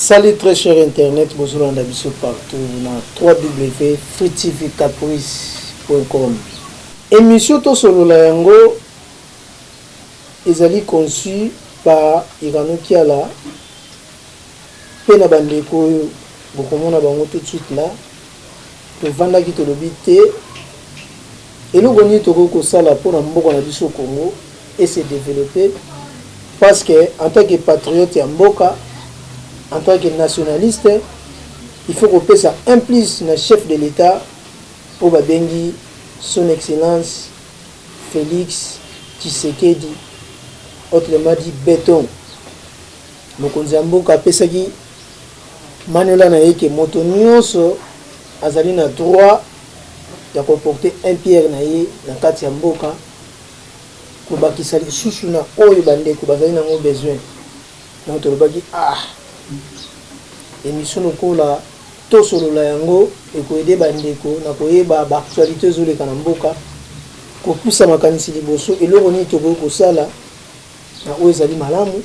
Salut très cher internet, bonjour en abisso partout, on a www.fritivicaprice.com. Émission to solo la yango ezali conçu par Irano Kiala pe na bandeko bokomona bango tout de suite là to vanda ki to lobité eloko ni to ko sala pour na mboko na biso Congo et se développer parce que en tant que patriote ya mboka, en tant que nationaliste, il faut qu'on puisse impliquer le chef de l'État pour babengi son excellence Félix Tshisekedi, autrement dit béton. Mokonzi mboka pesaki manola na yeke moto nyonso azali na droit de comporter un pierre na ye na kati ya mboka ko bakisa lisusu na oyo bandeko bazali nango besoin. Donc tolobaki émission lokola to solo la yango ekoyede bandeko na koyeba ba actualité zoleka na mboka ko pusa makanisi liboso eloko ni to ko sala na oyo ezali malamu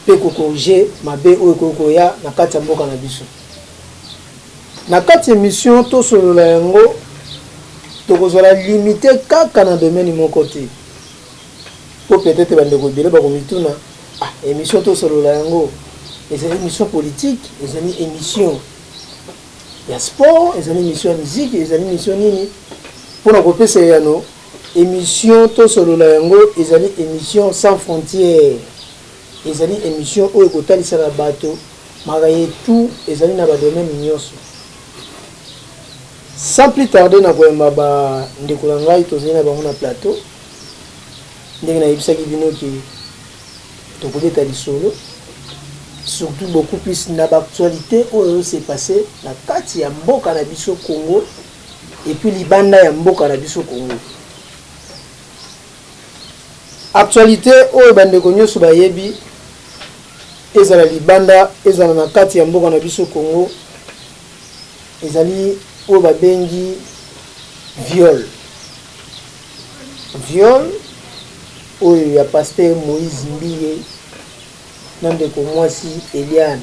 pe ko corriger mabe oyo ko ya na kati ya mboka na biso. Na kati émission to solo la yango to ko zola limiter kaka na domaine moko te. Pour peut-être bandeko bile ba komituna émission to solo la yango les émissions politiques, les émissions de sport, les émissions de musique, les émissions nini. Pour nous couper ces anneaux, émissions tout solo la yango, les émissions sans frontières, les émissions où écouter les bateaux, marier tout, les amis na domaine ignoso. Sans plus tarder na koyamba ba ndekulanga tozali na bango na plateau. Ndenge na yebisa ki bino ki to kodeta lisolo. Surtout beaucoup plus d'actualité où s'est passé la kati ya mboka na biso Congo et puis libanda ya mboka na biso Congo. Actualité où bandeko nyonso bayebi ezala libanda ezala na kati ya mboka na biso Congo ezali où babengi viol où il y a pasteur Moïse Mbiye nande ko mwasi Eliane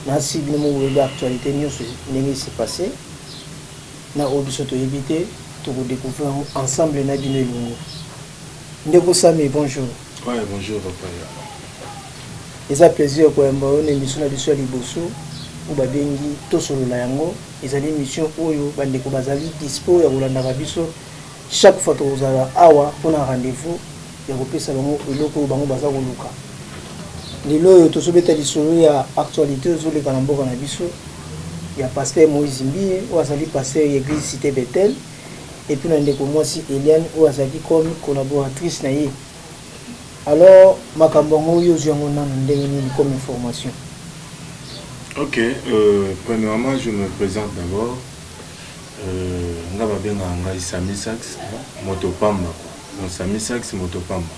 na sibi mo wele actualité nyonso ndenge s'est passé na obiso to éviter to découvrir ensemble na bino elongo ndeko Sami bonjour. Ouais, bonjour papa. Eza plaisir ko yamba on émission na biso liboso ou babengi to solo la yango ezali émission oyo bandeko bazali dispo ya kolanda biso chaque fois to uzala awa pona rendez-vous ya kopesa bango eloko bango baza koluka. Lelo tosobeta lisolo ya actualité zoleka na mboka na biso ya pasteur Moïse Mbiye ou azali pasteur église Cité Bethel et puis na ndeko mwasi Eliane ou azali comme collaboratrice na ye. Alors makambo ngoyo yango nana ndenge nini comme information. OK, premièrement je me présente d'abord nga babenga ngai Sami Sax Motopamba. Donc Sami Sax Motopamba.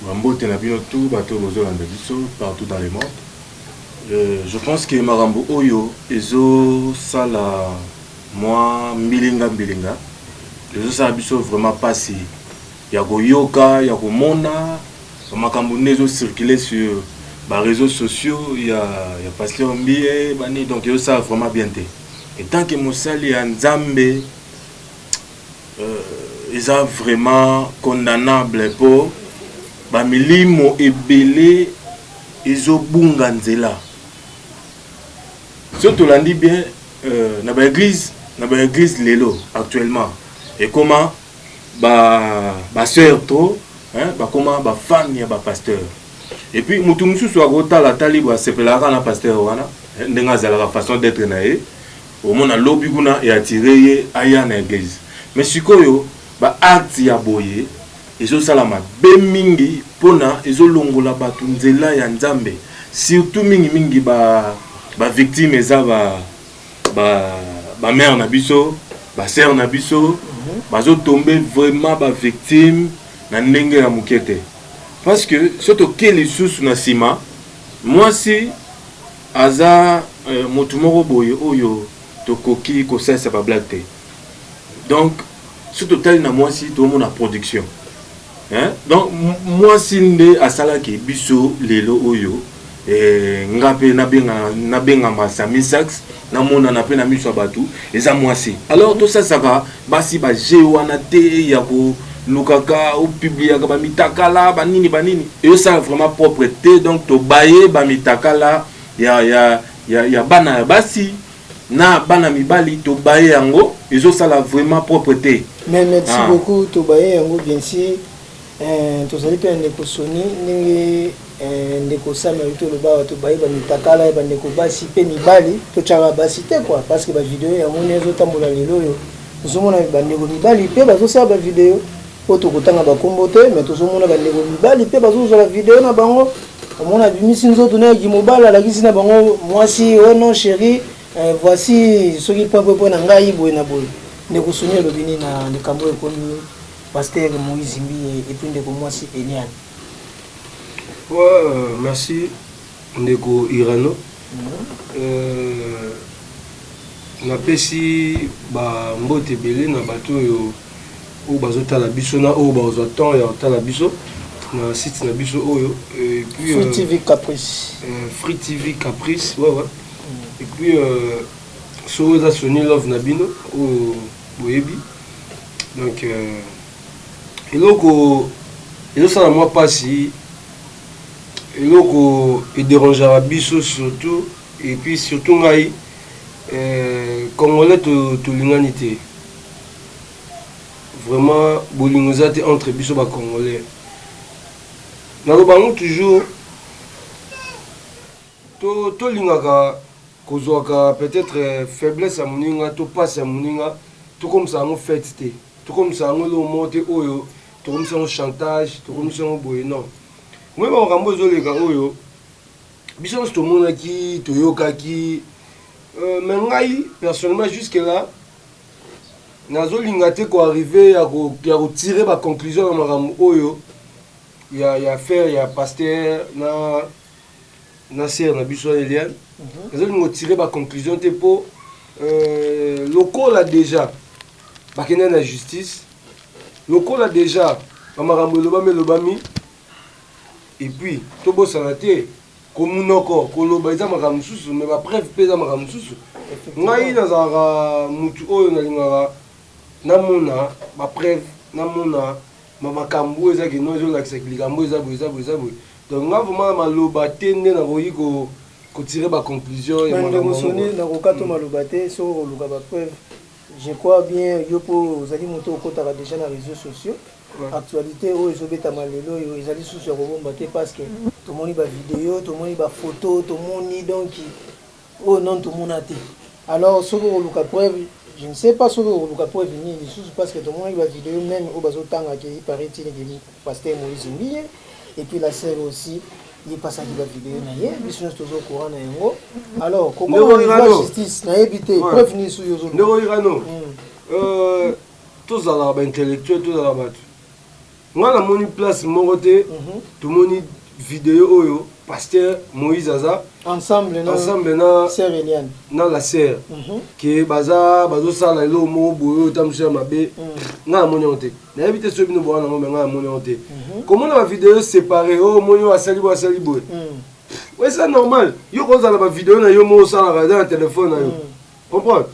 Mambote na bino tout bateau bozolanda biso partout dans le monde. Je pense que marambo oyo ezo sala moi mbilinga ezo sala biso vraiment passé ya koyoka ya komona makambo nezo circuler sur les réseaux sociaux ya pasteur Mbiye bani donc ezo sala vraiment bien te. Et tant que mosali ya Nzambe eza vraiment condamnable pour ba milimo ebele ezobunga nzela. Surtout landi bien na ba église lelo actuellement et comment ba sœur trop ba comment ba fan ya ba pasteur et puis mutu mususu akotala tali ba sepelaka na pasteur wana ndenga zala façon d'être na ye au mona lobby kuna et attirer aya na église mais sikoyo ba acte ya boye ezo salama be mingi pona ezo longola batu nzela ya Nzambe surtout mingi ba victime eza ba mère na biso ba sœur na biso bazo tomber vraiment ba victime na ndenge ya mukete parce que surtout que les sous na sima moi si aza motu moko boye oyo tokoki ko ça ba blague. Donc surtout tel na moi si tout le monde a production hein? Donc moi sinde asalaki biso lelo oyo ngape nabenga masami sax na mona na pe na miso batu eza mwasi. Alors tout ça ça va basi ba jewana te ya ko lukaka ou publier ba mitakala ba nini et ça vraiment propreté. Donc to baye ba mitakala ya bana basi na bana mibali to baye yango ezo sala vraiment propreté. Mais merci beaucoup to baye yango bien sûr. To sali pe ndeko soni ndenge ndeko sama yuto le ba to baye ba mitakala ba ndeko basi pe mibali to chara basi te quoi parce que ba vidéo ya moni ezo tambola lelo yo tozomona ba ndeko mibali pe bazo sala ba vidéo oto kotanga ba kombo te mais tozomona ba ndeko mibali pe bazo sala vidéo na bango omona bimisi nzoto na ki mobala la kisi na bango mwasi oh non chérie voici ce qui peut na ngai boye na boye ndeko soni lo bini na ndikambo ekomi Pasteur Moïse Zimbi et puis ndeko mwasi Eliane. Ouais, merci ndeko Irano. Na pesi ba mbote belé na bato yo o bazota la biso na o bazota ya tala biso na site na biso oyo et puis Free TV Caprice. Free TV Caprice, ouais. Et puis so za Sony Love na bino o boyebi. Donc eloko ça na moi pas si eloko et dérangera biso surtout et puis surtout ngai congolais to l'humanité vraiment bolingozate entre biso ba congolais na lobango toujours to lingaka kozwaka peut-être faiblesse à moninga to passe à moninga tout comme ça en fait tout comme ça on le monte oyo tout comme ça on chantage tout comme ça on boye non moi ba rambo zo le ka oyo biso to mona ki to yoka ki mais ngai personnellement jusque là nazo lingate ko arriver à ko tirer ba conclusion na rambo oyo ya faire ya pasteur na sœur na biso Eliane nazo lingo tirer ba conclusion te po local là déjà bakena na justice local là déjà bamarambo lobami et puis to bosana te komunoko koloba eza makambo susu mais ba preuve peza makambo susu ngai nazara mutu oyo nalingaka namona ba preuve namona makambo eza ke nozo la likambo eza boye donc nga vraiment maloba te nde na koyi ko tirer ba conclusion ya makambo soni na kokato maloba te so luka ba preuve. Je crois bien yopo ozali moto okotaka déjà na réseaux sociaux. Actualité o ezobeta malelo yo ezali susu ya kobomba te parce que tomoni ba vidéo tomoni ba photo tomoni donc oh non tomona te. Alors soko luka preuve je ne sais pas soko luka preuve ni susu parce que tomoni ba vidéo même o bazotanga ke paraît-il que pasteur Moïse Zimbi et puis la sœur aussi il passe à la vidéo na ye biso tozo courant na yango. Alors comment la justice na éviter preuve ni sur yozo ndeko Irano tous ala ba intellectuel tous ala batu ngana moni place moko te tout moni vidéo oyo pasteur Moïse Aza ensemble na sœur Eliane na la sœur que bazo sala lo mo boyo tamsha mabe ngana moni onte na éviter so bino boana ngombe ngana moni onte comment la vidéo séparée oh moni asali boy ouais c'est normal yo ko za la vidéo na yo mo sala dans téléphone na yo comprendre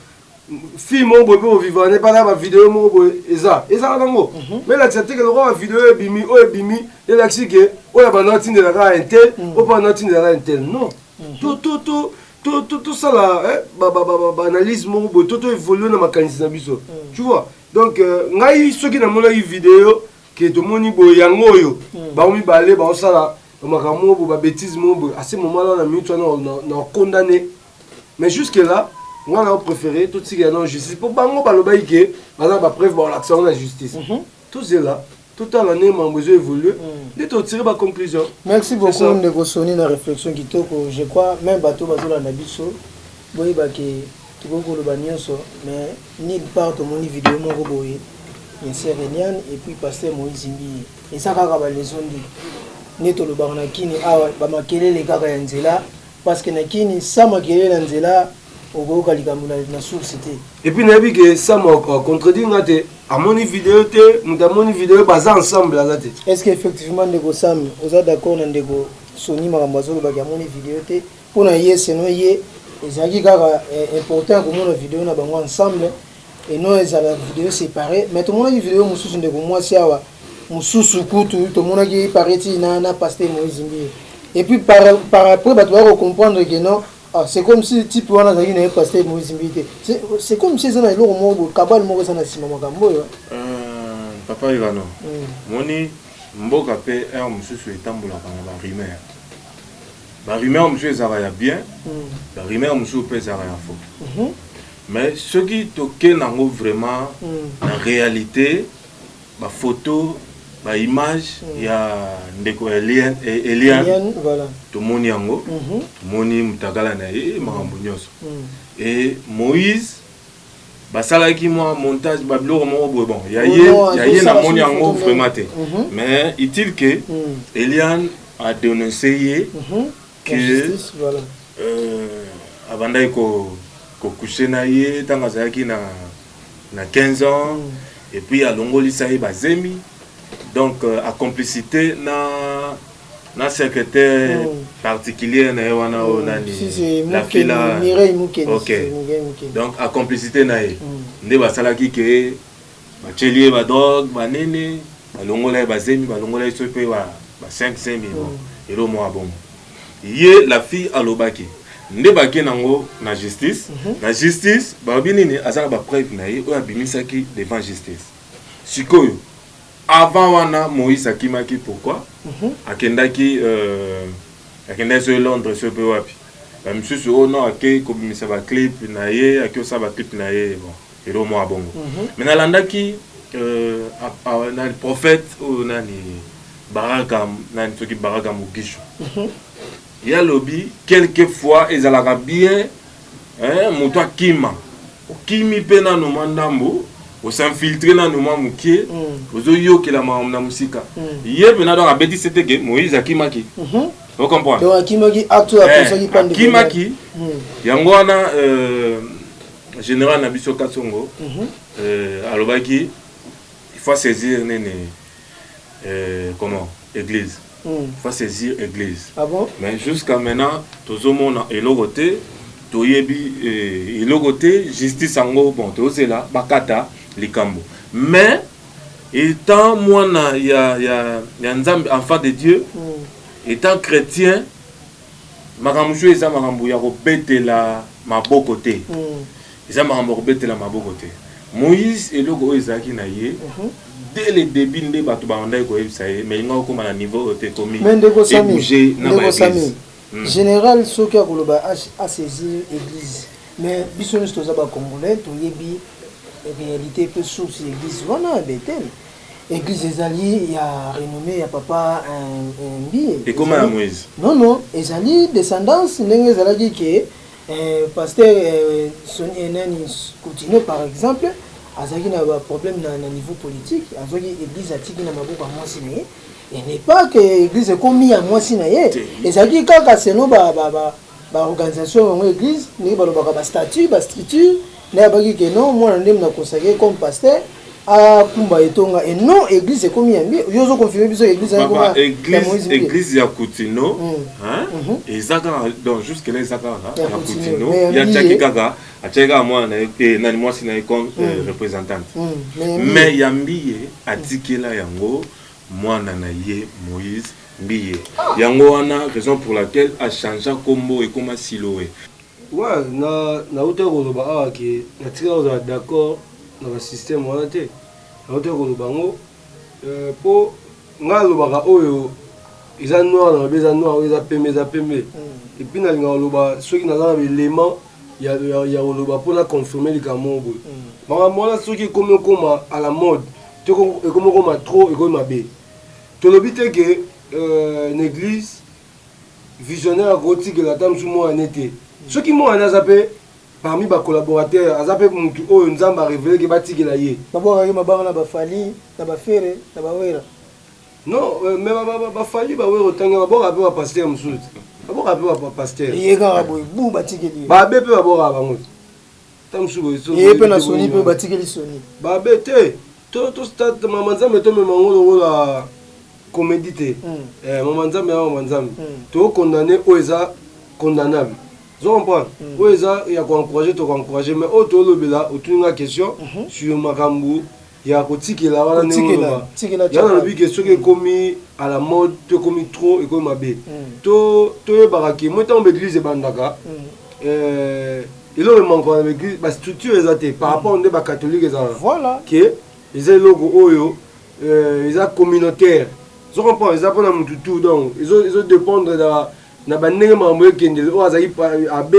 film mo boy po vivre ne pas la vidéo mo boy eza nango mais la tete que le vidéo ebimi et la que o ya banati de la intel o pas banati de la intel non tout ça là ba analyse mo boy tout évoluer na makanisi na biso tu vois donc ngai soki na mona vidéo que to moni boy yango yo ba mi balé ba osala makambo bo ba bêtise mo boy à ce moment là na minute na condamné mais jusque là moi on a préféré tout ce qui est non justice pour bango baloba ike bana ba preuve ba l'action de la justice tout c'est là tout à l'année mon besoin évoluer de to tirer ba conclusion. Merci beaucoup ndeko soni na réflexion kitoko je crois même bato bazola na biso boyi ba ke tukoko lo ba nyonso mais ni part to moni vidéo moko boyi bien sûr Eliane et puis pasteur Moïse Zimbi et ça kaka ba leçon ndi ni to lo ba na kini awa ba makelele kaka ya nzela parce que na kini sa makelele na nzela na source. Et puis nabi que ça m'a contredit ngate amoni vidéo te mutu amoni vidéo baza ensemble aza te. Est-ce qu'effectivement ndeko Sam oza d'accord na ndeko Sony makambo azolobaki amoni vidéo te mpona ye seno ye ezalaki kaka important komona vidéo na bango ensemble et non ezala vidéo séparée mais tomonaki vidéo mosusu ndeko mwasi awa mosusu kutu tomonaki pareti na Pasteur Moïse Mbie et puis par après bato bako comprendre que non c'est comme si type wana azalaki na ye Pasteur Moïse Mbie te c'est comme si eza na eloko moko kabale moko eza na nsima makambo oyo papa Ivano moni mboka mpe aire mosusu etambolaka na barumeur barumeur mosusu ezalaka ya bien barumeur mosusu mpe ezalaka ya faux mais soki toke nango vraiment na réalité bafoto baimage ya ndeko Eliane tomoni yango tomoni mutakala na ye makambo nyonso et Moïse basalaki mwa montage babiloko moko boye bon ya ye na moni yango vraiment te mais est-il que Eliane a dénoncé ye que abandaki kokouche na ye ntango azalaki na 15 ans et puis alongolisa ye bazemi donc a complicité na secrétaire particulier na ye wana oyo nani la fille là ok donc a complicité na ye nde basalaki ke batieli ye badrogue banene balongola ye bazemi balongola ye so mpe ba 500 000 elo moko bongo ye la fille alobaki nde bake nango na justice na justice babi nini azala bapreuve na ye oyo abimisaki devant justice sikoyo avant wana Moïse akimaki pourquoi akendaki so Londres so pe wapi bamisusu oyo non ake kobimisa baclip na ye ake osala baclip na ye bon elo moko bongo mais nalandaki na prophète oyo nani Baraka nani soki Baraka Mugisho ya lobi quelquefois ezalaka bien moto akima okimi mpe nano mwa ndambo osinfiltre nano mwa mokie ozoyokela makambo na mosika ye mpena donc abetisi te ke Moïse akimaki ocomprendre akimaki yango wana général na biso Kasongo alobaki il faut saisir nene comment église faut saisir église. Ah bon? Mais jusqu'à maintenant, tout le monde est logoté, tout est logoté, justice en gros, bon, tout est là, bakata, likambo. Mais, étant moi, il y a un enfant de Dieu, étant chrétien, makamouchou eza makambu ya robete la mabokote. Eza makambu robete la mabokote. Moïse et logo ezaki na ye. Dès le début de bato banda ko yebisa ye mais nga ko na niveau ote komi et bouger na ba église général soki akoloba a saisir église mais biso nous toza ba congolais to yebi réalité peu source église wana betel église ezali ya renommé ya papa un billet et comment la Moïse non ezali descendance ndenge ezalaki ke pasteur son enani continue par exemple azaki na ba problème na niveau politique azaki église atiki na maboko ya mwasi na ye et n'est pas que église ekomi ya mwasi na ye ezalaki kaka seno ba organisation yango église ndenge balobaka ba statut ba structure na yabaki ke non mwana ndenge na consacré comme pasteur akumba etonga et non église ekomi ya mbi yozo confirmer biso église église ya Kutino ezaka donc jusque là ezaka ya Kutino ya tchaki kaka atcheka mwana et nani mwasi na comme représentante mais ya mbiye atikela yango mwana na ye Moïse mbiye yango wana raison pour laquelle a changé kombo et comme Siloé ouais na hauteur koloba awa ke na tika oza d'accord na ba système wana te na hauteur koloba ngo po nga lobaka oyo eza noir na beza noir eza pembe et puis na linga koloba soki naza na élément ya koloba mpona confirmer likambo boye makambo wana soki ekomi okoma à la mode te ekomi okoma trop ekomi mabe tolobi te ke na église visionnaire akotikela ata mosu mwana te soki mwana aza mpe parmi ba collaborateurs aza mpe mutu oyo nzambe arévélé ke batikela ye babwaka ye mabanga na bafali na bafere na bawera non mais bafali bawera otanga babwaka mpe bapasteur mosusu babwaka mpe bapasteur ye kaka boye bu batikeli ye babe mpe babwaka bango ta mosusu boye ye mpe na soni mpe batikeli soni babe te to start mama nzambe to mema ngo la comédie te mama nzambe to condamner o eza condamnable je comprends o eza ya ko encourager mais o to lobela o tunga question sur makambu ya kotikela wana ndengoloba yana lobi question ke komi à la mode to komi trop et komi mabe to yebaka ke moi ntango baeglise ebandaka eloko emanka na baeglise bastructure eza te par rapport nde bacatholique ezala ke eza eloko oyo eza communautaire je comprends eza mpona mutu tu donc ezodépendre na bandenge makambo ekendele oyo azali abe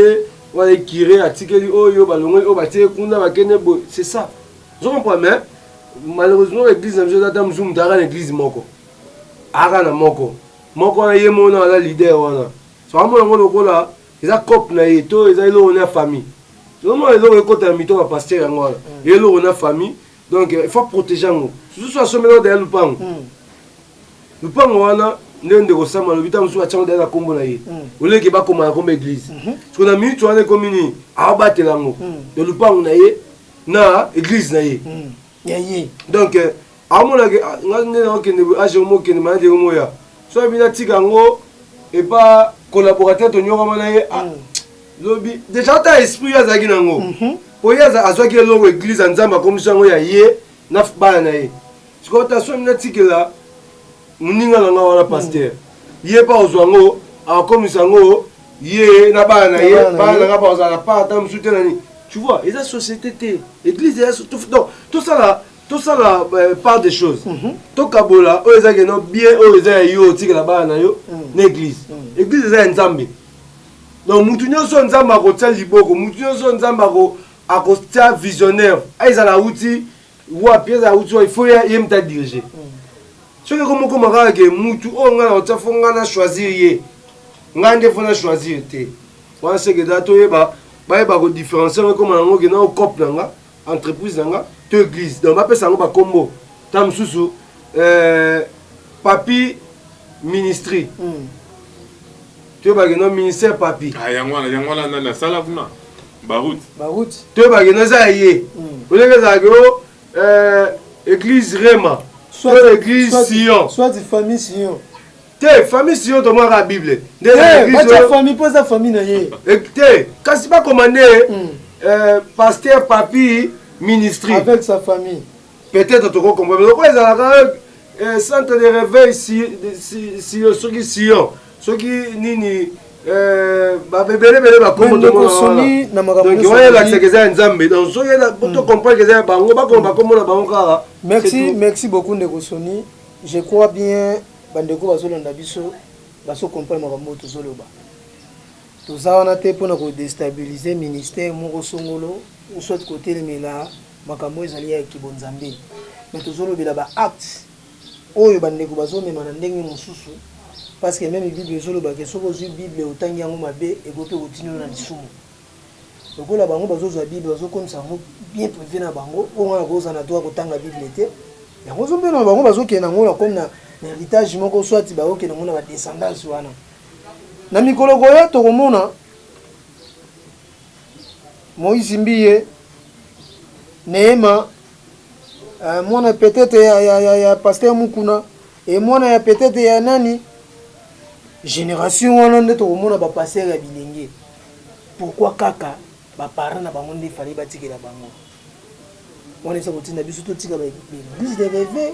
oyo azali kire atikeli oyo balongoli oyo batie kuna bakende boye c'est ça je comprends mais malheureusement l'église na biso eza ta mosusu mutu aka na église moko aka na moko wana ye mona aza leader wana so amona yango lokola eza cope na ye to eza eloko na famille omona eloko ekota na mito ya paster yango wana eloko na famille donc il faut protéger yango susu asomeli daya lupango wana nde ndeko sama alobi ta mosusu atiango daya na nkombo na ye oleki bakoma na nkombo église soki na minute wana ekomi nini aobatela yango na lupango na ye na église na ye donc aomonake nga nde naokende age omokende manade omoya so abina tika yango epa collaborateur tonyokama na ye lobi déjà ta esprit oyo azalaki nango oyo azwaki eloko église ya nzambe akomisi yango ya ye na bana na ye sikoyo ta so amina tikela moninga na nga wana paster ye mpa ozwa yango akomisa yango ye na bana na ye bana na nga mpa ozala pa ata mosusu te nani tu vois eza société te église eza donc tosala part des choses tokabola oyo ezaki no bien oyo eza ya yo otikela bana na yo na église église eza ya nzambe donc mutu nyonso nzambe akotia liboko mutu nyonso nzambe akotia visionnaire ezala auti wapi ezala auti il faut ye mutu adirige soki komokoma kaka ke mutu oyo ngai na kotia fo ngai na choisir ye ngai nde fo na choisir te wana seke eza toyeba bayeba kodifferencie ngo ekoma nango kena ocope na nga entreprise na nga to église donc bapesa yango bakombo ta mosusu papi ministry toyebake no ministère papi yango wana nasala kuna baroute toyebake no eza ya ye olenge ezalaki o église rema soit église sion soit famille sion te famille sion tomaka bible famille mpo eza famille na ye te kasi bakomande pasteur papi ministry avec sa famille peut-être tokocomprendre loko ezalaka centre de réveil soki sion soki nini babebelebele bakomodonk oyelakisaka eza ya nzambe donc soki tocomprendre eza ya bango bakoma bakomona bango kaka merci beaucoup ndeko soni je crois bien bandeko bazolanda biso bazocomprendre makambo oyo tozoloba toza wana te mpona kodestabilize ministère moko songolo soit kotelemela makambo ezali ya kibonzambe mais tozolobela baacte oyo bandeko bazomema na ndenge mosusu parce que même bible ezolobaka soki ozwi bible otangi yango mabe ekope kotinioyo na lisumu lokola bango bazozwa bible bazokomisa yango bien privé na bango oyo wana kozala na droit kotanga bible te yango ozombena bango bazokende yango comme na héritage moko soit bakokende yango na badescendance wana na mikolo koya tokomona Moïse Mbiye Neema mwana peut-être ya pasteur Mukuna et mwana ya peut-être ya nani génération wana nde tokomona ba pasteur ya bilenge pourquoi kaka ba parents na bango nde fallait batikela bango wana esa kotinda biso totika ba église de réveil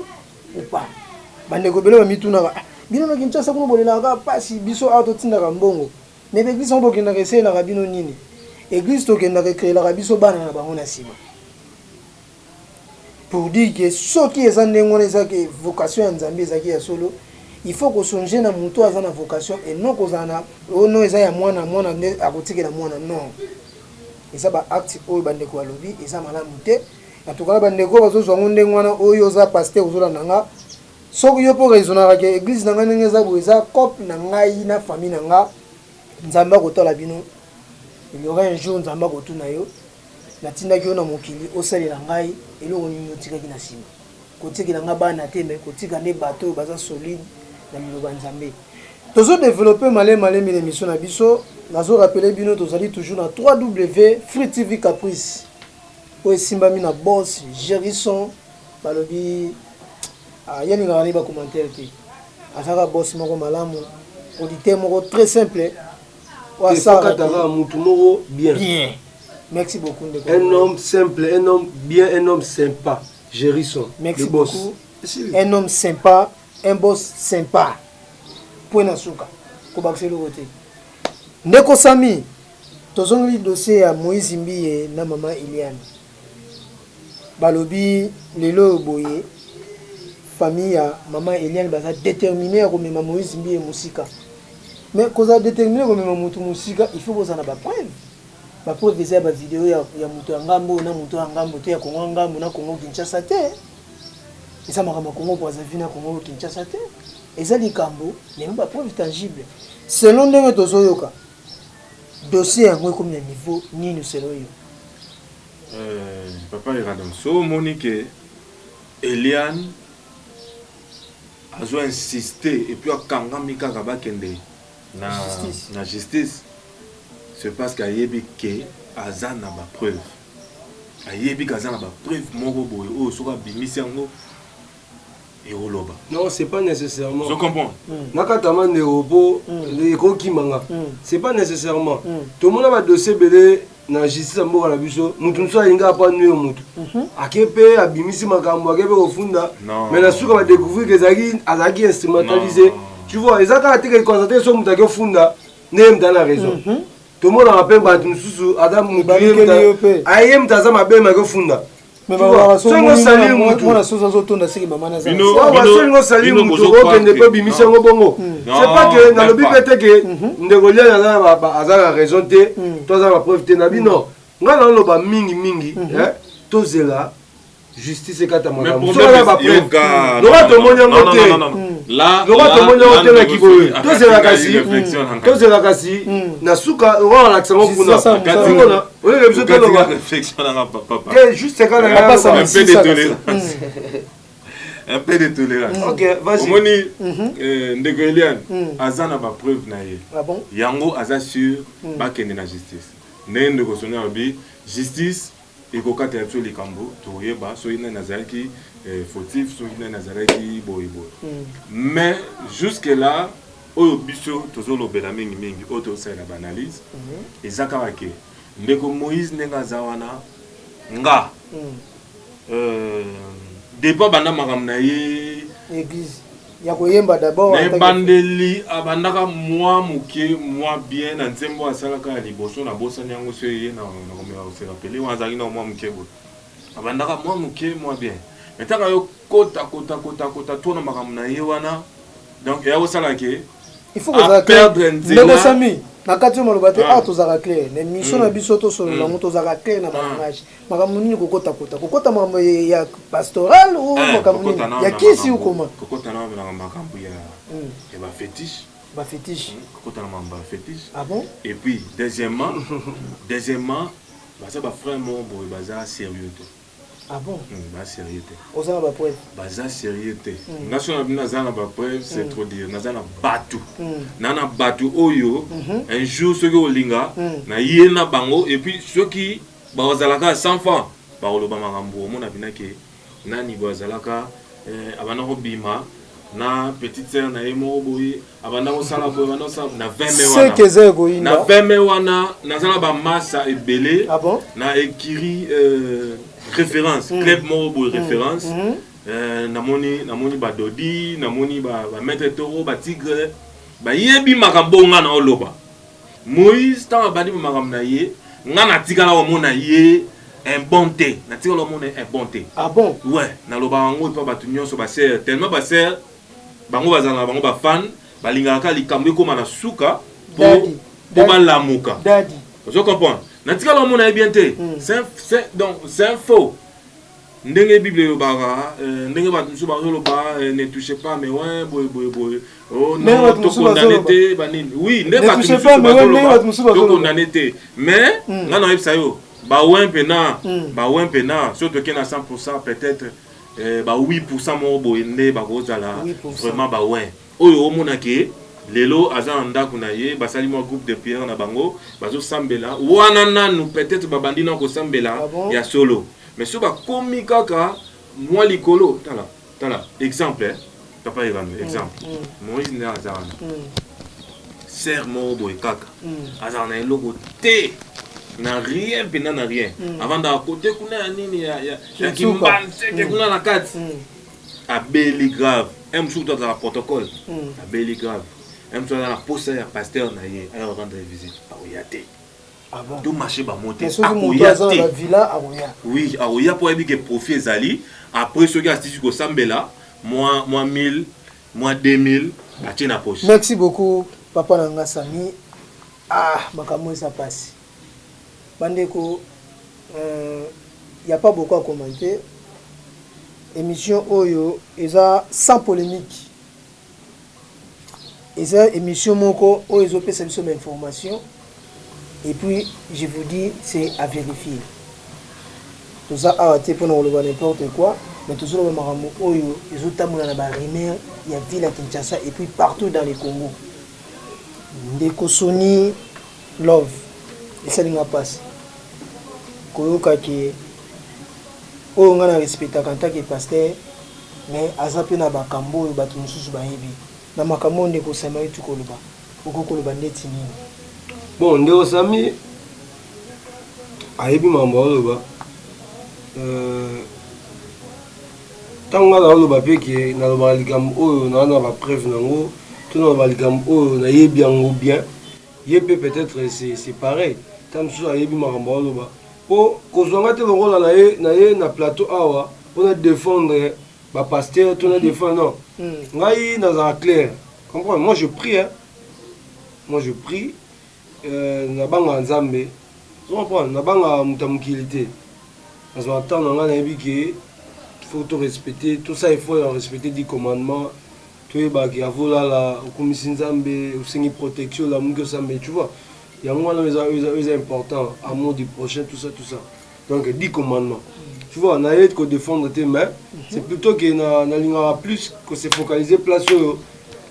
ou pas bandeko belo mituna bino na Kinshasa kuna bolelaka pasi biso a totindaka mbongo mais l'église on bokenda kesela bino nini église tokenda créer biso bana na bango na sima pour dire que ce qui est en que vocation en Zambie ezaki ya solo il faut que songer na muto aza na vocation et non kozana ono eza ya mwana ne akotike na mwana non eza ba acte oyo bandeko balobi eza malamu te en tout cas bandeko bazozwa ngonde ngwana oyo za pasteur ozola nanga soki yo po raisonnera que église nanga ndenge eza bo eza couple na ngai na famille nanga nzamba kotola bino il y aura un jour nzamba kotuna yo natindaki yo na mokili osalela ngai eloko nini otikaki na nsima kotikela nga bana te me kotika nde bato oyo baza solide na liloba nzambe tozodeveloppe malemi na émission na biso nazorapele bino tozali toujours na 3W Free TV Caprice oyo esimbami na boss Gerison balobi yani ngani ba commentaire te asaka boss moko malamu auditeur moko très simple wa ça mutu moko bien. Merci beaucoup un homme simple, un homme bien, un homme sympa. Gérisson. Merci beaucoup. Un homme sympa, un boss sympa. Point na suka. Ko bakse lo côté. Ndeko Sami. Tozongli dossier à Moïse Mbiye na mama Iliane. Balobi lelo boye famille ya mama Iliane baza déterminé ko mema Moïse Mbiye musika. Mais koza déterminé ko mema mutu musika, il faut boza na ba preuve. Ba preuve eza ba vidéo ya mutu ngambo na mutu ngambo te ya Kongo ngambo na Kongo Kinshasa te. Eza makama Kongo boza vina Kongo Kinshasa te. Eza likambo, même ba preuve tangible. Selon ndenge tozoyoka dossier yango comme le niveau nini selon yo papa Iradon so Monique Eliane a insisté et puis akanga mika kabakende na justice c'est parce qu'ayebi ke azana ba preuve ayebi kazana ba preuve moko boye o soka bimisi yango. Non, c'est pas nécessairement. Je comprends. Nakatama Neobo, les Kokimanga. C'est pas nécessairement. Tout le monde a un dossier belé na justice à Mora Labuso. Moutounso a inga pas nuit au moutou. Akepe, Abimisi Makambo, Akepe au Funda. Mais la souka va découvrir que Zagi instrumentalisé. Tu vois, ils ont été concentrés sur Moutake Funda. N'aime dans la raison. Tout le monde a rappelé Batunsusu, Adam Moutake. Ayem Tazama Bemake Funda. Mais on salue on sozo tonda siki mama na za. On salue mutu okende pe bimisa ngo bongo. C'est pas que dans le but peut-être que ndegolia na azala raison te, toza ba preuve te na bino. Nga na lo ba mingi tozela justice kata mama. Mais problème ba preuve. Non. Là, tozela kasi na suka on l'accent kuna. Katingola, on est besoin de réflexion na papa. Juste quand on a un peu de tolérance. Un peu de tolérance. OK, vas-y. Omoni ndeko Eliane azana ba preuve na ye. Ah bon? Yango aza sûr ba kende na justice. Ndeko sona bi justice ekokata ya tso likambo toyeba so ina nazaki fautif so ina nazaraki boy. Mais jusque là oyo biso tozolo bela mingi auto ça la analyse ezaka wake ndeko Moïse nenga zawana nga débat banda makamna ye église ya koyemba d'abord na bandeli abandaka moi bien na nzembo asalaka liboso na bosa nyango so ye na komela se rappeler wanzaki na moi bo abandaka moi bien metaka yo kota tona makamna ye wana donc ya osala ke il faut perdre ndeko Sami na kati mo lobate tozaka clair ne mission na biso to solo na moto zaka clair na bangage makambo nini kokota makambo ya pastoral ou makambo ya kisi ou comment kokota na makambo ya ba fétiche kokota na makambo ya fétiche. Ah bon? Et puis deuxièmement baza ba frère mo boy baza sérieux. Ah bon? Bah sérieux. Oza ba preuve. Baza sérieux. Nation na zana ba preuve c'est trop dire. Na zana batu. Nana batu oyo un jour ce que olinga na yena bango et puis ceux qui ba ozalaka sans fin ba oloba makambo mona binake nani ba ozalaka abana ko bima na petite sœur na yemo boye abana ko sala boye bana sa na 20 wana. C'est que c'est goinda. Na 20 wana na zana ba massa ebele. Ah bon? Na écrit référence club moro référence namoni ba dodi namoni ba maître toro ba tigre ba yebi makambo nga na oloba Moïse ta ba di makambo na ye nga na tigala o mona ye un bon thé na tigala o mona un bon thé. Ah bon? Ouais na loba ngo pa ba tunyoso ba ser tellement ba ser bango bazana bango ba fan ba lingaka likambo ko na suka pour ba lamuka daddy je comprends. Natika la mona bien té. C'est un faux. Ndenge Bible yo baka, ndenge ba tumusu ba lo ba ne touchez pas mais ouais boy. Oh non, to condamné té banini. Oui, ne ba tumusu ba lo ba condamné té. Mais nga na yebisa yo ba ouais pena surtout que na 100% peut-être ba 8% mo boy ndé ba ko zala vraiment ba ouais. Oyo mona ke lelo azan ndako na ye basali mo groupe de prière na bango bazo sambela wana nanu peut-être babandi na ko sambela ya solo mais so ba komi kaka moi likolo tala exemple hein papa Irano exemple Moïse ne azana sert moko boye kaka azala na eloko te na rien pena na rien avant da côté kuna ya nini ya kimbanse kuna na kati abeli grave aime surtout dans le protocole abeli grave aime surtout dans la poste ya pasteur na ye ayo rendre visite aoya te ah bon tout marché ba monter aoya te la villa aoya oui aoya pour ebi que profit ezali après ce qui a dit ko sambela moi 1000 moi 2000 atie na poche. Merci beaucoup papa nanga Sami. Ah makambo ça passe bandeko y a pas beaucoup à commenter. Émission Oyo, eza sans polémique. Eza émission moko Oyo zo pesa biso information et puis je vous dis c'est à vérifier. Tout ça a été pour nous n'importe quoi, mais toujours le marambo Oyo, ils ont tamula na ba rumeur, il y a ville à Kinshasa et puis partout dans le Congo. Ndeko Sony Love. Et ça n'ga passe. Koyoka ki oyo nga na respecta kanta ke pasteur mais aza pe na bakambo oyo bato mosusu bayebi na makambo ndeko Sami tukoloba okokoloba ndeti nini bon ndeko Sami ayebi mambo oloba ntango nga na oloba mpe ke naloba likambo oyo naa na bapreuve nango to naloba likambo oyo nayebi yango bien ye mpe peut-être c'est pareil ntango mosusu ayebi makambo oloba po kozwanga te longola na ye na plateau awa mpona défendre bapasteur to na défendre non ngai nazala clair comprendre moi je prie nabanga nzambe comprendre nabanga moto ya mokili te nazwa ntango na ngai nayebi ke faut to respecter tout ça il faut respecter 10 commandements toyebaki avolala okomisi nzambe osengi protection lamuki osambe tu vois yango wana eza important amour du prochain tout ça donc 10 commandements tu vois na ye ko défendre tes mains c'est plutôt que na lingara plus que se focaliser place oyo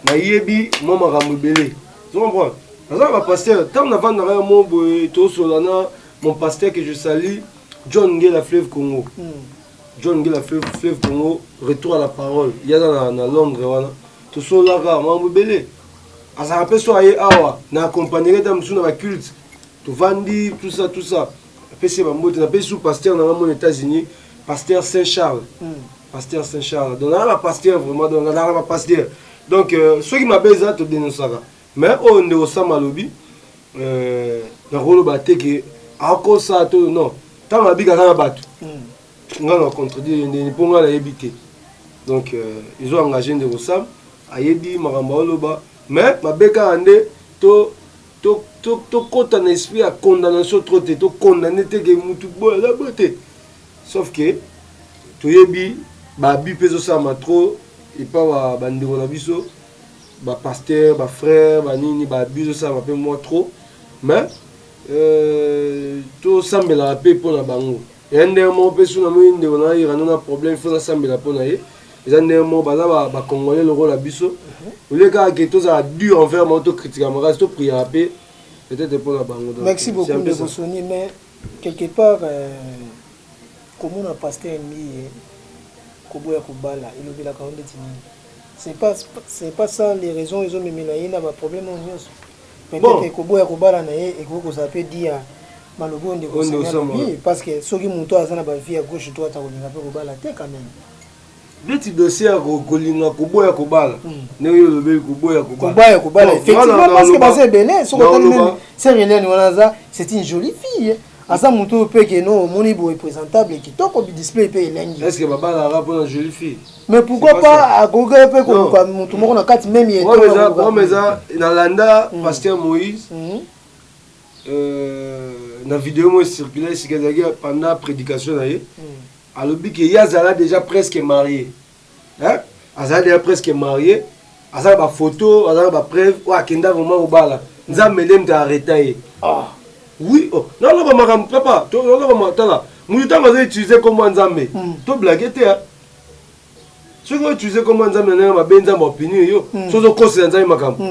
na yebi mo makambo ebele tu comprends naza ba pasteur tant na vendre na mo boye to solana mon pasteur que je salue John Ngela Fleuve Congo John Ngela Fleuve Congo retour à la parole il y a na Londres wana to solaka makambo ebele azala mpe so aye awa na accompagner ta mosusu na baculte tovandi tout ça apesi bambote napesi su pasteur na ngamona États-Unis pasteur Saint-Charles pasteur Saint-Charles donc nanga bapasteur vraiment donc nanga bapasteur donc soki mabe eza todénonsaka mais oyo ndeko Sami alobi nakoloba te ke akosa to non ntango abika aza na bato nga na contredire ndeni mpo nga nayebi te donc ils ont engagé ndeko Sami ayebi makambo oloba mais mabeka ande to kota na esprit ya condamnation trop te to condamner te ke mutu boya la bote sauf que toyebi babi mpe ezosama trop epa bandeko na biso bapasteur bafrère banini babi ezosama mpe mwa trop mais tosambelaka mpe mpo na bango eya ndenge moko mpe so na moi ndeko na irano na problème fo nasambela mpo na ye eza ndenge moko baza bacongolais lokola biso olie kaka ke tozala dur envers bango tokritika makasi topriaka mpe peut-être mpo na bango. Merci beaucoup ndeko Sony, mais quelque part komona pasteur ennemi koboya kobala elobelaka ngo ndeti nini c'est pas ça les raisons ezomemela ye na baproblème oyo nyonso peut-être koboya kobala na ye ekoki kozala mpe dia malobo ndeko Sony parce que soki moto aza na bavie ya gauche droite akolinga mpe kobala te quand même neti dossier ya kolinga koboya kobala ndenge olobeli koboya kobala effectivement parce que baza ebele soki otali même sœur Hélène wana aza c'est une jolie fille aza moto mpe ke no omoni boye présentable kitoko bidisplay mpe elengi est ce que babalaka mpona jolie fille mais pourquoi pas akoki mpe koluka motu moko na kati même yeome eza nalanda pasteur Moïse na vidéo mo circulaire esika ezalaki pendant prédication na ye alobi ke ye azala déjà presque marié azala déjà presque marié azala bafoto azala bapreuve oyo akenda vraiment kobala nzambe nde moto arreta ye oui naloba makambo papa naloba tala motu ntango aza utilize kombo ya nzambe toblage te soki outilize kombo ya nzambe na ndenge mabe nzambe opinion yo so ozokosela nzambe makambo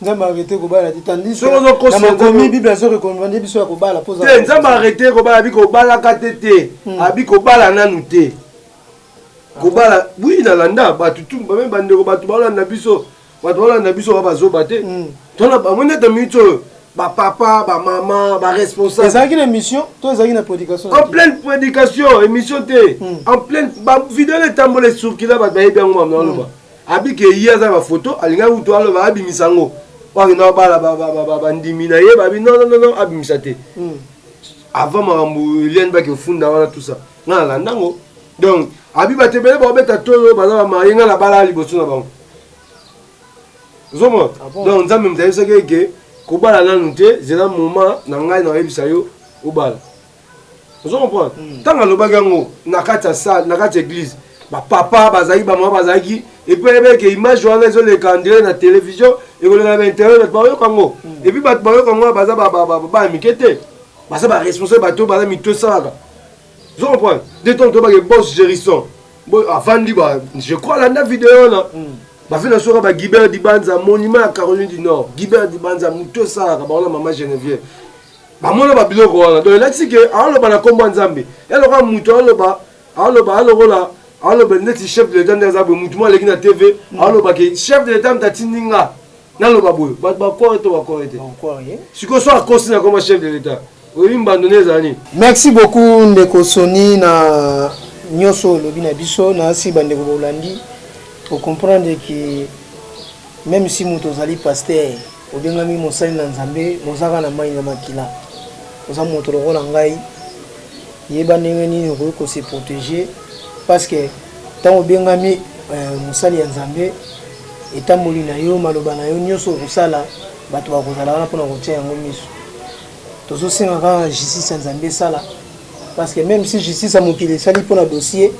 nzambe arrete kobala te tandis soki ozokosela makomi bible azorekomande biso ya kobala te nzambe arrete kobala abi kobalaka te abi kobala nanu te kobala oui na landa batu tu ba même bandeko batu ba na biso ba zo baté tona ba mona de mito ba papa ba maman ba responsable ezaki na émission to ezaki na prédication en pleine prédication émission té en pleine ba vidéo le tambole surkila ba yebi ngo mamna loba abi ke yiaza ba photo alinga uto aloba abi misango wa na bala ba ndimi na ye ba bi non abi misate avant marambu lien ba ke funda wala tout ça na landango donc abi batebele ba beta tolo ba ma yenga na bala liboso na bango zomo donc nzambe mtayisa ke kobala nanu te zela moment na ngai na yebisa yo obala ozo comprendre tanga lobaka ngo na kati ya salle na kati ya église ba papa bazaki ba mama bazaki et puis ebe ke image wana zo le candidate na télévision et ko na internet ba yo kango et puis ba yo kango baza ba mikete baza ba responsable bato baza mito sala ozo comprendre de ton to ba ke boss Gérisson bon afandi ba je crois la vidéo là ba fait na soka ba Guibert Dibanza monument à Caroline du Nord Guibert Dibanza muto sala ba ona maman Geneviève ba mona ba biloko wana donc là c'est que alo ba na kombo nzambe elo ka muto alo ba neti chef de l'état nzambe muto mo leki na TV alo ba ke chef de l'état mtatindinga na lo ba boy ba ko to ba ko ete siko so akosi na comme chef de l'état oyimba ndone zani. Merci beaucoup ndeko Soni na nyoso lobi na biso na si bandeko bolandi pour comprendre que même si nous sommes pasteur au bengami mosali na nzambe mozaka na mai na makila oza moto lokola ngai yeba ndenge nini ko se protéger parce que tant au bengami mosali ya nzambe etamboli na yo maloba na yo nyonso kosala bato bakozala wana mpona kotia yango miso tozosenga kaka justice ya nzambe esala parce que même si justice ya mokili esali mpona dossier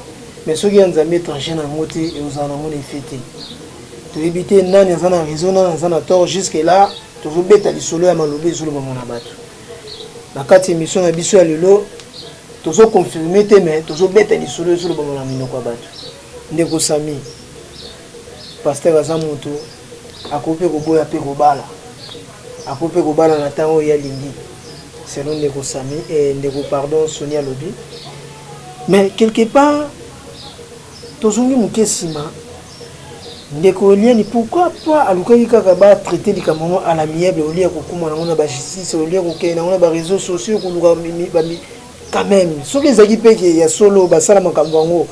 mais soki ya nzambe étranger nango te ekozala nango na efe te toyebi te nani aza na raison nani aza na tort jusque là tozobeta lisolo ya maloba ezolobama na bato na kati ya émission na biso ya lelo tozoconfirme te mais tozobeta lisolo ezolobama na minoko ya bato ndeko Sami pasteur aza moto akoki mpe koboya mpe kobala akoki mpe kobala na ntango oyo alingi selon ndeko Sami ndeko pardon Soni alobi mais quelque part tozongi moke nsima ndeko Eliani pourquoi pas alukaki kaka batraite likambo à l'amiable au lieu ya kokuma nango na bajustice au lieu ya kokende nango na baréseaux sociaux koluka quand même soki ezalaki mpe ya solo basala makambo yango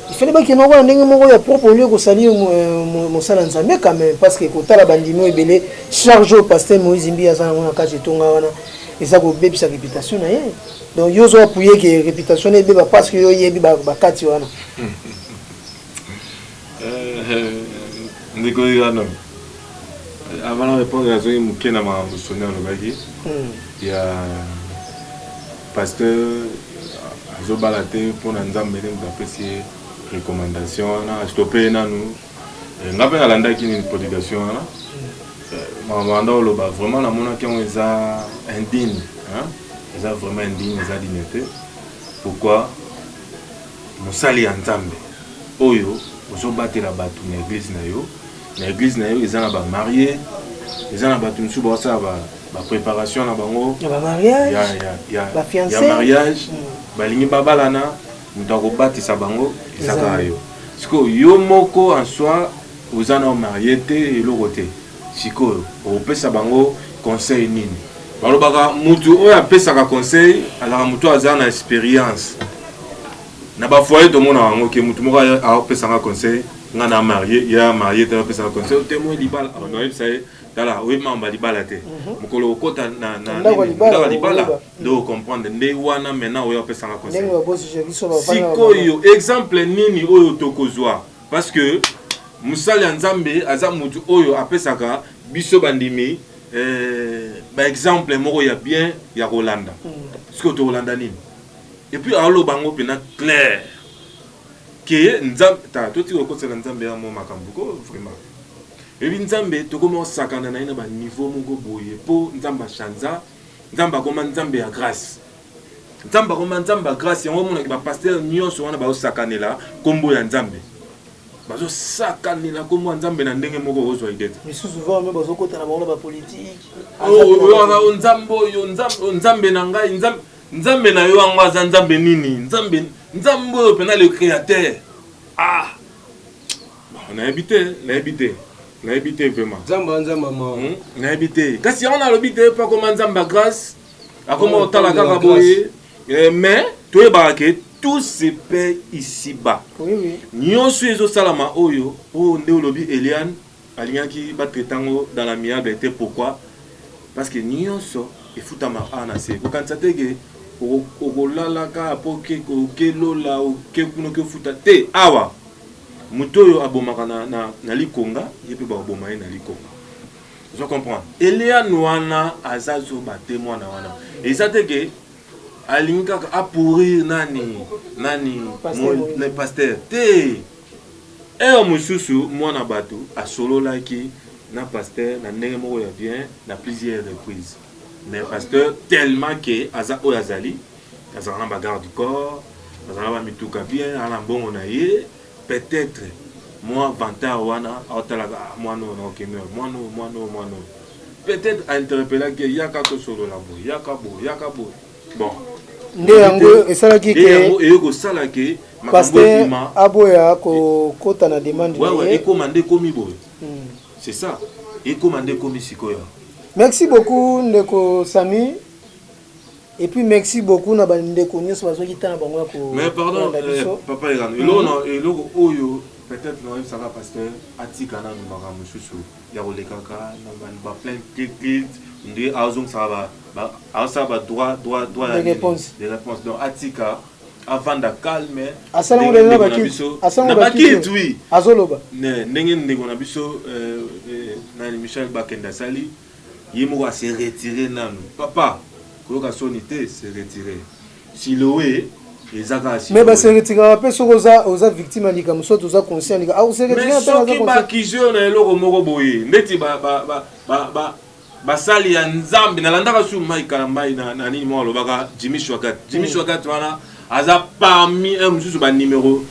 il fallait bakende nango na ndenge moko ya propre au lieu kosali mosala nzambe quand même parce que kotala bandimi ebele charge au pasteur Moïse Mbi aza nango na kati etonga wana eza kobebisa réputation na ye donc yo ozo apuye ke réputation na ebeba parce que yo yebi bakati wana ndeko yana avant de répondre à ce que na ma sonné le bagi il y a pasteur azobalate pour nzambe ndenge apprécier recommandation na stopper na nous ngape na landa ki une prédication na mama ndo lo ba vraiment na mona ki on eza indigne hein eza vraiment indigne eza dignité pourquoi mosali ya nzambe oyo ozobatela bato na église na yo eza na ba marié eza na bato nsu bosala ba préparation na bango ya ba mariage ya mariage balingi babalana mutu akobatisa bango ezaka yo sikoyo yo moko en soi oza na marié te eloko te sikoyo opesa bango conseil nini balobaka mutu oyo apesaka conseil alaka mutu aza na expérience na ba foyer to mona wango ke mutu moko apesaka conseil nga na marié ya marié te apesaka conseil témoin libala on yebisa dala oui mamba libala te mokolo okota na libala do comprendre nde wana maintenant oyo apesaka conseil sikoyo exemple nini oyo tokozwa parce que musali ya nzambe aza mutu oyo apesaka biso bandimi ba exemple moko ya bien ya kolanda sikoyo to kolanda nini et puis allo bango pena clair que nzambe ta toti ko kosela nzambe ya mo makambo ko vraiment et puis nzambe to komo sakana na ina ba niveau moko boye po nzamba chanza nzamba koma nzambe ya grâce nzamba koma nzamba grâce yango mona ba pasteur nyonso wana ba sakanela kombo ya nzambe bazo sakanela kombo ya nzambe na ndenge moko ozwa idete mais souvent même bazo kota na ba politique oh nzambo yo nzambe na ngai nzambe na yo angwa za nzambe nini nzambe oyo pena le créateur Ah, on a habité vraiment. Zamba ma. On a habité. Quand on a habité, pas comme Zamba grâce, à comment on t'a la caraboye, mais tout est baraqué, tout se paie ici-bas. Oui, oui. Nyon suis au salama oyo, au néolobi Eliane, alien qui va traiter dans la miabilité. Pourquoi? Parce que nyon so, il faut t'amar anase. Quand ça te gué, au lalaka, poké, au kelola, au kekuno que futa te awa. Mutoyo abomaka na likonga, et puis abomaye na likonga. Je comprends. Eliane wana azazo ba témoin na wana. Et ça te gué. Alinga a pourrir nani le pasteur te et mususu mwana bato a solo laki na pasteur na ndenge moko ya bien na plusieurs reprises mais pasteur tellement que aza oyazali azala na bagarde du corps azala ba mituka bien ala mbongo na ye peut-être moi vantar wana atalaka mwana na okeme mwana peut-être interpeller que yaka to solo la bo yaka bo bon nde yango esalaki ke pasteur aboya kokota na demande ouais ekomande komi boye c'est ça ekomande komi sikoya. Merci beaucoup ndeko Sami et puis merci beaucoup na bandeko nyonso bazoki tana bango ko mais pardon papa Eran eloko oyo peut-être non ça va pasteur atika na mbaka mususu ya kolekaka na ba plein de ndé azong ça va droit des réponses donc atika avant de calmer asala ngona bakit oui azoloba ndenge ndeko na biso na Michel Bakenda Sali yemo va se retirer nanu papa koyoka sonité se retirer siloé mais bah c'est retiré après ce aux victimes à l'ICAM soit aux conscients ah vous c'est retiré mais ce qui va qui joue na eloko moko boye ndeti basali ya nzambe nalandaka su mai kalambai na nini mo lobaka Jimmy Shwakat wana aza parmi un mususu ba numéro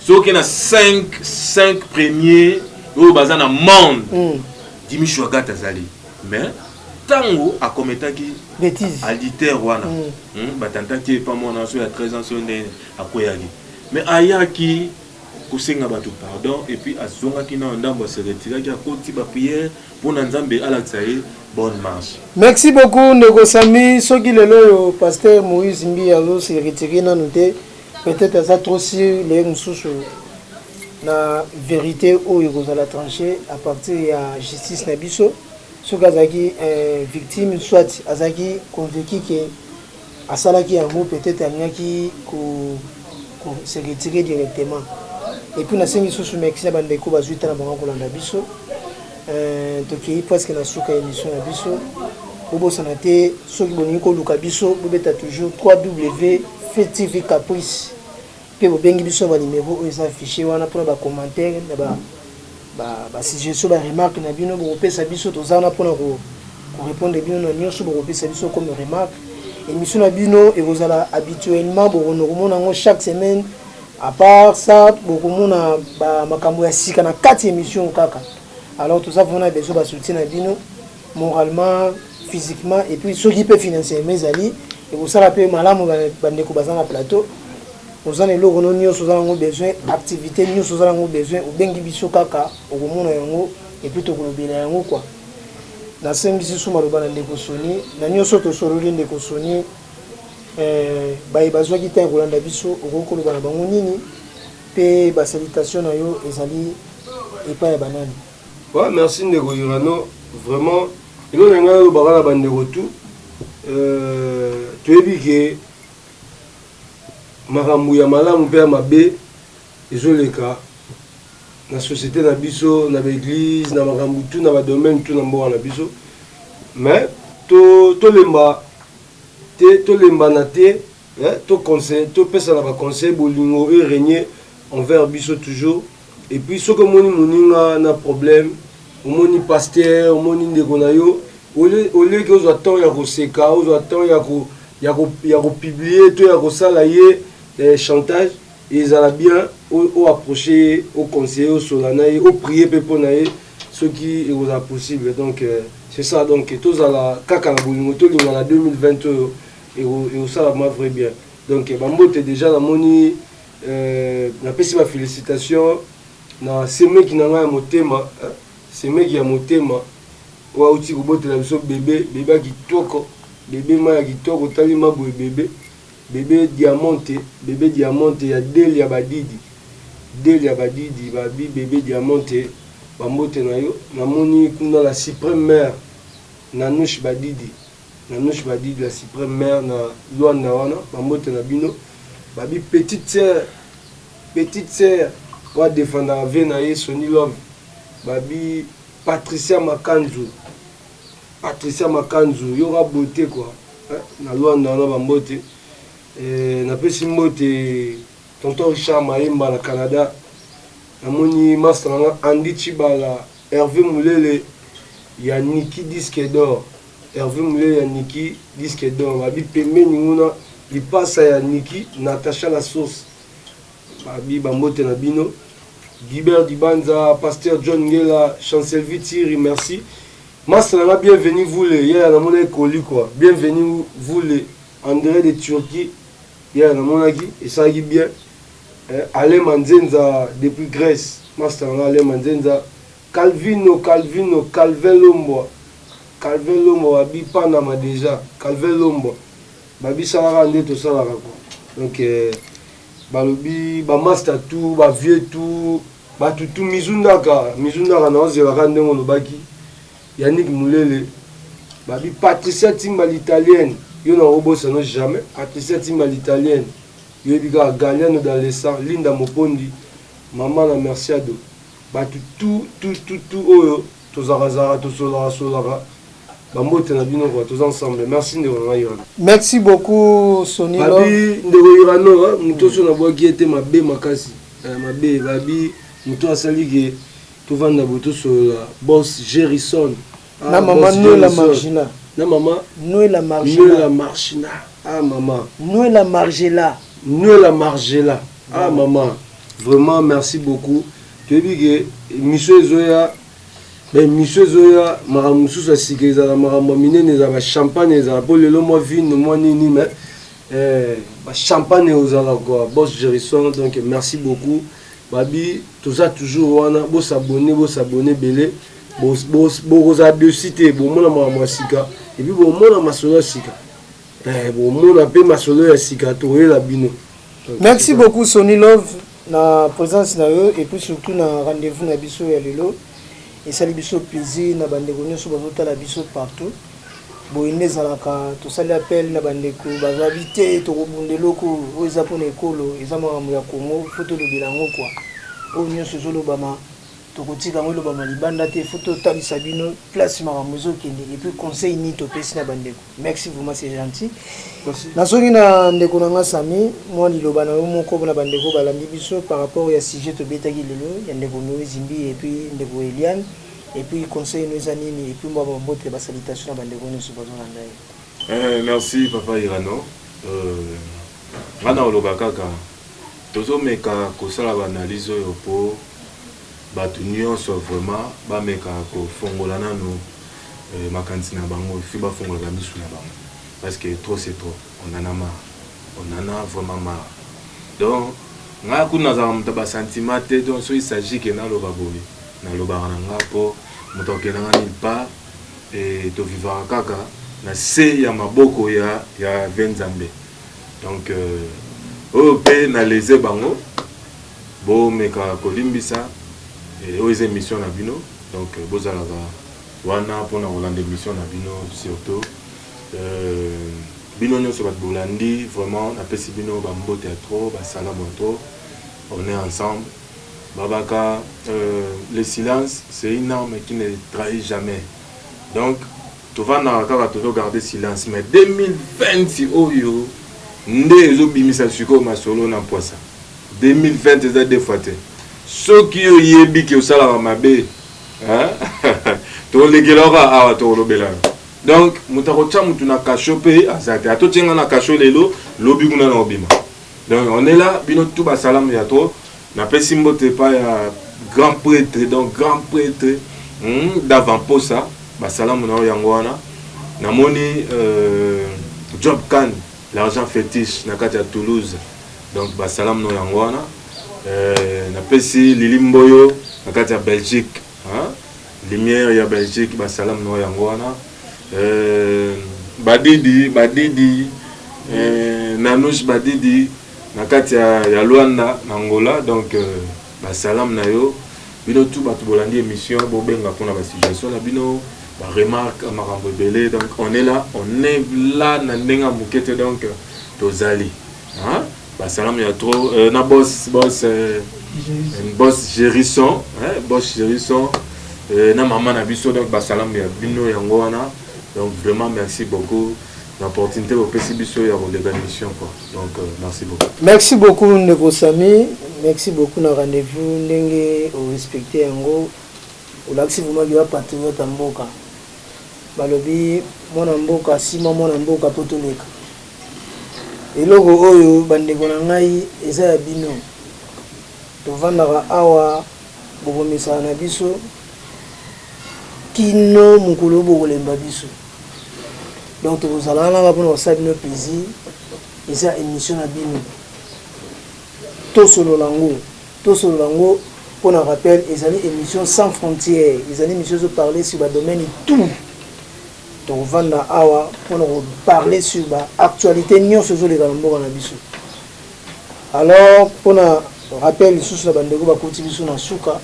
soki na 5 premiers au baza na monde Jimmy Shwakat azali mais tango a commetaki bêtise aditer wana batantaki pa mona so ya 13 ans so ndene akoyaki mais ayaki kusenga batu pardon et puis azongaki na ndambo se retiraki akoti ba prière pour nzambe alaksaye bonne marche. Merci beaucoup ndeko Sami soki lelo pasteur Moïse Mbi azo se retirer na noté peut-être ça trop si les mususu na vérité oyo kozala trancher à partir ya justice na biso soki azaki victime soit azaki convaincu que asalaki yango peut-être alingaki ko se retirer directement et puis na sengi susu merci na bandeko bazwita na bango kolanda biso toki presque na suka émission na biso bobosana te soki bolingi koluka biso bobeta toujours www.FTV Caprice pe bobengi biso ba numéro oyo eza affiché wana mpona bacommentaire na basuggestion baremarque na bino bokopesa biso toza wana mpona korépondre bino na nyonso bokopesa biso comme remarque émission na bino ekozala habituellement bokonomona yango chaque semaine à part ça bokomona makambo ya sika na kati émission kaka alors tout ça on a besoin de soutien na bino moralement physiquement et puis ceux qui peuvent financièrement ezali et vous ça rappelle malamu bandeko bazana plateau nous en eloko no nyonso ozala besoin activité nyonso ozala besoin obengi biso kaka okomona yango et puis tokolobela yango quoi na sembisi suma loba na ndeko Soni na nyonso tosololi ndeko Soni bazwaki te kolanda biso okokoloba na bango nini pe salutation na yo ezali epai ya banani. Ouais, merci ndeko Irano vraiment ilo nenga lo bakala bandeko tout toyebi ke makambo ya malamu mpe ya mabe ezoleka na société na biso na baeglise na makambo tout na badomaine tout na mboka na biso mais tolemba na te topesa na baconseil bolingo erégner envers biso toujours et puis soki omoni moninga na problème omoni pasteur omoni ndeko na yo oleki ozwa temps ya koseka ozwa temps ya kopublier to ya kosala ye chantage ezala bien oapprocher oconseiller osola na ye oprier mpe mpo na ye soki ekozala possible donc c'est ça donc tozala kaka na bolingo tolinga na 2020 oyo ekosalama vrai bien donc bambote déjà namoni napesi ma félicitation na semeki na ngai ya motema, semeki ya motema wauti kobotela biso bébé ya kitoko, bébé ma ya kitoko tali maboye bébé diamante ya Delia Badidi babi bébé diamante bambote na yo namoni kuna la suprême mère Nanouche Badidi la suprême mère na Luanda wana bambote na bino babi petite sœur wa défendre ave na ye Sony Love babi Patricia Makanzu yora beauté quoi na Luanda wana bambote napesi mbote tonton Richard Maimba na Canada namoni master nanga Andy Chibala Hervé Moulele ya Niki disque d'or babi pembeni nguna lipasa ya Niki Natacha la sauce babi bambote na bino Guibert Dibanza Pasteur John Ngela Chancel Vitiri merci master nanga bienvenue vous les ya na mona ekoli quoi bienvenue vous les André de Turquie ya na mona ki esaki bien Alain Manzenza depuis Grèce master nanga Alain Manzenza Calvin Lombo babi Panama déjà Calvin Lombo babi salaka nde tosalaka quoi donc balobi bamaster tout bavieux tout bato tout mizundaka naozelaka ndenge olobaki Yannick Moulele babi Patricia Timba l'italienne yo na obosano jamais Patricia Timba l'italienne yo ebika Galiano dans les sangs Linda Mopondi maman na Merciado bato tout oyo tozakazaka tosolaka bambote na bino quoi tous ensemble merci ndeko na Irano merci beaucoup Sony Love babi ndeko Irano muto so na boki ete mabe makasi mabe babi muto asali ke tovanda boto so boss Jerison na maman Noël Margina na maman Noël Margina maman Noël Margela maman vraiment merci beaucoup tu dis que monsieur Zoya makambo mosusu ya sika ezala makambo minene ezala bachampagne ezala po lelo mwa vino mwa nini mais bachampagne ozala quoi boss Jerison donc merci beaucoup babi toza toujours wana bosabone bele bokozala biosi te bomona makambo ya sika epuis bomona masolo ya sika bomona mpe masolo ya sika toyela bino merci beaucoup Sony Love na présence na yo et puis surtout na rendez-vous na biso ya lelo esali biso plaisir na bandeko nyonso bazotala biso partout boyende ezalaka tosali appel na bandeko bazabi te tokobunda eloko oyo eza mpona ekolo eza makambo ya kongo fo tolobela yango kwa oyo nyonso ezolobama tokotika yango elobama libanda te fo totalisa bino place makambo ezokende epuis conseil nini topesi na bandeko merci vraiment c'est gentil nasongi na ndeko na nga Sami mwa liloba na yo moko mpona bandeko balandi biso par rapport ya sujet tobetaki lelo ya ndeko Noé Zimbi epuis ndeko Eliane epuis conseil no eza nini epuis mwa bambote basalutation na bandeko nyonso bazolanda ye merci papa Irano nga na oloba kaka tozomeka kosala baanalyse oyo mpo bato nyonso vraiment bameka kofongola nano makanisi na bango efi bafongolaka misu na bango parce que trop c'est trop on en a vraiment marre donc nga kuna nazala moto basentiment te donc so il s'agit ke naloba boye nalobaka na nga mpo moto akende nga nil part e tovivaka kaka na se ya maboko ya Nzambe donc oyo mpe naleze bango bomeka kolimbisa oyo eza émission na bino donc bozalaka wana mpona kolanda émission na bino surtout bino nyonso bato bolandi vraiment napesi bino bambote ya trop basalamu ya trop on est ensemble babaka le silence c'est une arme qui ne trahit jamais donc tovandaka kaka tozogarde silence mais 2020 oyo nde ezobimisa sikoyo masolo na mposa 2020 eza deux fois te soki oyebi ke osalaka mabe tolekelaka awa tokolobelaka donc moto akotya mutu na kasho mpe aza te atotienga na kasho lelo lobi kuna na obima donc on est là bino tout basalamu ya to napesi mbote epai ya grand prêtre donc grand prêtre d'avant-posa basalamu na oyo yango wana namoni Job Khan l'argent fétiche na kati ya Toulouse donc basalam no yango wana napesi Lili Mboyo na kati ya Belgique lumière ya Belgique basalam no yango wana badidi Nanouche Badidi na kati ya Luanda na Angola, donc basalam na yo bino tout batu bolandi émission bobenga pona ba suggestion na bino ba remarque makambo belé, donc on est là na ndenga mukete, donc tozali basalam ya trop na boss Gérisson na maman na biso, donc basalam ya bino yango wana, donc vraiment merci beaucoup l'opportunité au PCBiso et à l'émission, quoi. Donc merci beaucoup. Merci beaucoup Ndeko Sami, merci beaucoup na rendez-vous ndenge au respecter yango ou l'axi vous m'a dit patriote en mboka balobi mona mboka sima mona mboka potoleka eloko oyo bandeko na ngai eza ya bino tovandaka awa bokomisa na biso kino mukolo bokolemba biso. Donc vous allez là pour nous faire nos plaisir et ça émission à bino tout solo lango pour nous rappel ils allaient émission sans frontières, ils allaient émission sur parler sur le domaine et tout donc vanda awa pour nous parler sur la actualité nion ce jour les galambo na biso. Alors pour nous rappel sous la bandeko ba continuer sur na suka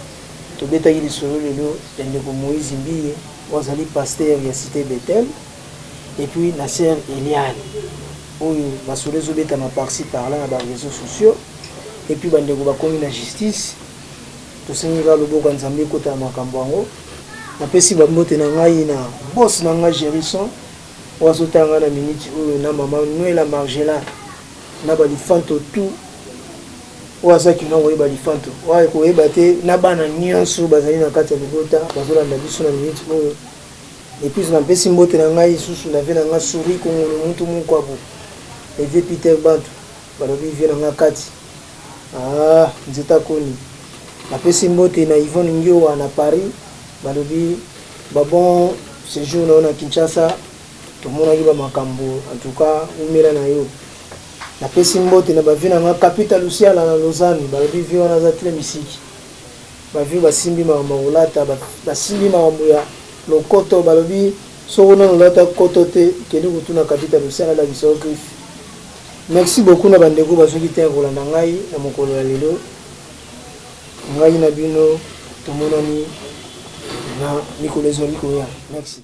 to beta yi solo lelo ndeko Moïse Mbiye wazali pasteur ya cité Bethel. Et puis la sœur Eliane, où va se résoudre par-ci par-là dans les réseaux sociaux. Et puis bandeko ba komi la justice. To senga le bo kanzambe kota makambo. Na pesi ba mbote na ngai na boss na ngai Gérisson. Wazotanga na minute oyo na mama Noël Margela. Na ba lifanto tout. Wazaki na wo ba lifanto. Wa ko ebate na bana nyonso bazali na kati ya libota bazolanda biso na minute oyo. Et puis on a pesi mbote na ngai susu na vena nga suri ko muntu mukwabo eve Peter Bantu balobi vena nga kati nzeta koni na pesi mbote na Yvonne Ngiowa na Paris balobi bon séjour na Kinshasa to mona ki ba makambo en tout cas umela na yo na pesi mbote na bavena nga Capital Luciala na Lausanne balobi vio na za tele misiki bavi basimbi maolata basimbi mambo ya lokoto balobi sokona nolata koto te keli kutuna Capital Luciala la biso griffe. Merci beaucoup na bandeko bazoki te kolanda ngai na mokolo ya lelo ngai na bino tomonani na mikolo ezoli koya. Merci.